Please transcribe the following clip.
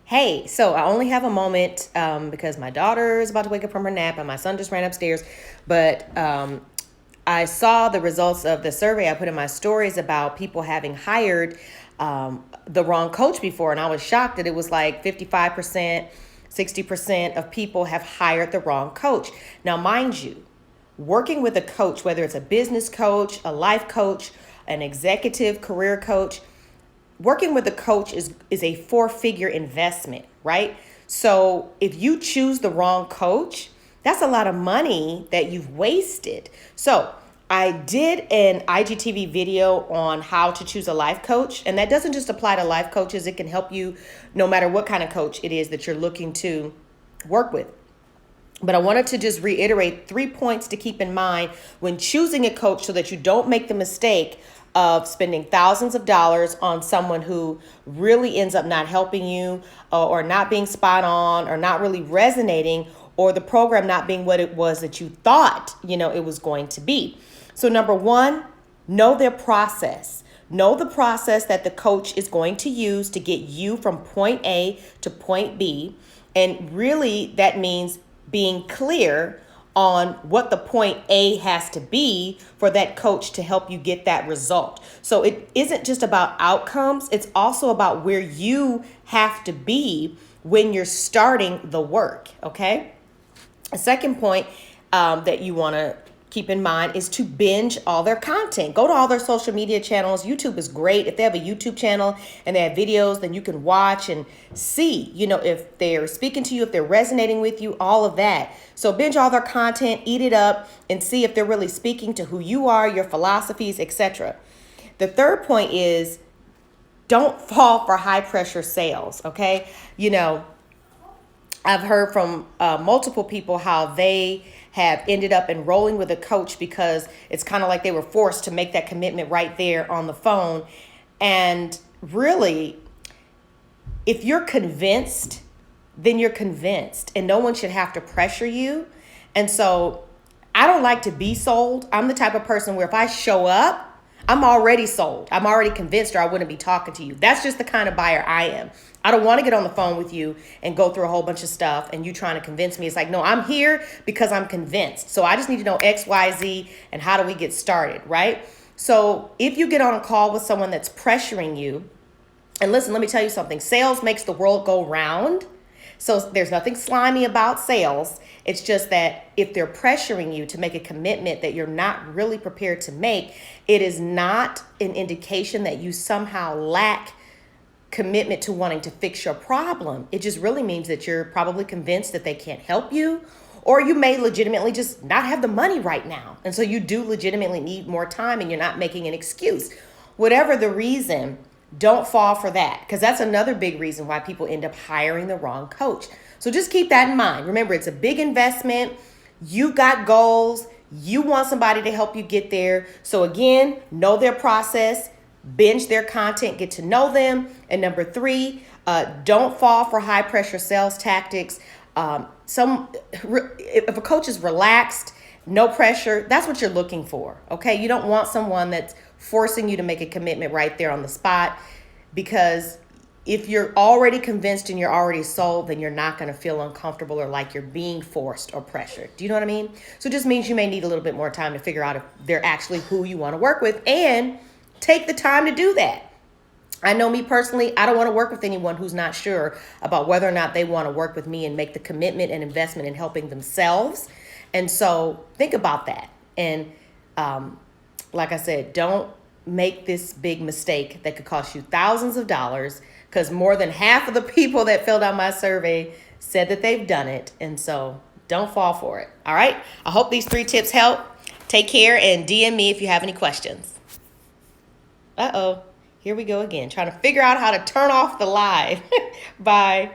Hey, so I only have a moment because my daughter is about to wake up from her nap and my son just ran upstairs. But I saw the results of the survey I put in my stories about people having hired the wrong coach before. And I was shocked that it was like 55%, 60% of people have hired the wrong coach. Now, mind you, working with a coach, whether it's a business coach, a life coach, an executive career coach, working with a coach is a four-figure investment, right? So if you choose the wrong coach, that's a lot of money that you've wasted. So I did an IGTV video on how to choose a life coach, and that doesn't just apply to life coaches. It can help you no matter what kind of coach it is that you're looking to work with. But I wanted to just reiterate 3 points to keep in mind when choosing a coach so that you don't make the mistake of spending thousands of dollars on someone who really ends up not helping you or not being spot on or not really resonating, or the program not being what it was that you thought, it was going to be. So number one, know their process. Know the process that the coach is going to use to get you from point A to point B. And really that means being clear on what the point A has to be for that coach to help you get that result. So it isn't just about outcomes, it's also about where you have to be when you're starting the work, okay? A second point that you want to keep in mind is to binge all their content. Go to all their social media channels. YouTube is great. If they have a YouTube channel and they have videos, then you can watch and see, if they're speaking to you, if they're resonating with you, all of that. So binge all their content, eat it up, and see if they're really speaking to who you are, your philosophies, etc. The third point is don't fall for high pressure sales, okay? I've heard from multiple people how they have ended up enrolling with a coach because it's kind of like they were forced to make that commitment right there on the phone. And really, if you're convinced, then you're convinced, and no one should have to pressure you. And so I don't like to be sold. I'm the type of person where if I show up, I'm already sold. I'm already convinced, or I wouldn't be talking to you. That's just the kind of buyer I am. I don't want to get on the phone with you and go through a whole bunch of stuff and you trying to convince me. It's like, no, I'm here because I'm convinced. So I just need to know X, Y, Z, and how do we get started, right? So if you get on a call with someone that's pressuring you, and listen, let me tell you something. Sales makes the world go round. So there's nothing slimy about sales. It's just that if they're pressuring you to make a commitment that you're not really prepared to make, it is not an indication that you somehow lack commitment to wanting to fix your problem. It just really means that you're probably convinced that they can't help you, or you may legitimately just not have the money right now. And so you do legitimately need more time and you're not making an excuse. Whatever the reason, don't fall for that, because that's another big reason why people end up hiring the wrong coach. So just keep that in mind. Remember, it's a big investment. You got goals. You want somebody to help you get there. So again, know their process, binge their content, get to know them. And number three, don't fall for high pressure sales tactics. If a coach is relaxed, no pressure, that's what you're looking for. Okay. You don't want someone that's forcing you to make a commitment right there on the spot, because if you're already convinced and you're already sold, then you're not going to feel uncomfortable or like you're being forced or pressured. Do you know what I mean? So it just means you may need a little bit more time to figure out if they're actually who you want to work with, and take the time to do that. I know me personally, I don't want to work with anyone who's not sure about whether or not they want to work with me and make the commitment and investment in helping themselves. And so think about that. And like I said, don't make this big mistake that could cost you thousands of dollars, because more than half of the people that filled out my survey said that they've done it. And so don't fall for it. All right. I hope these 3 tips help. Take care and DM me if you have any questions. Uh-oh. Here we go again, trying to figure out how to turn off the live. Bye.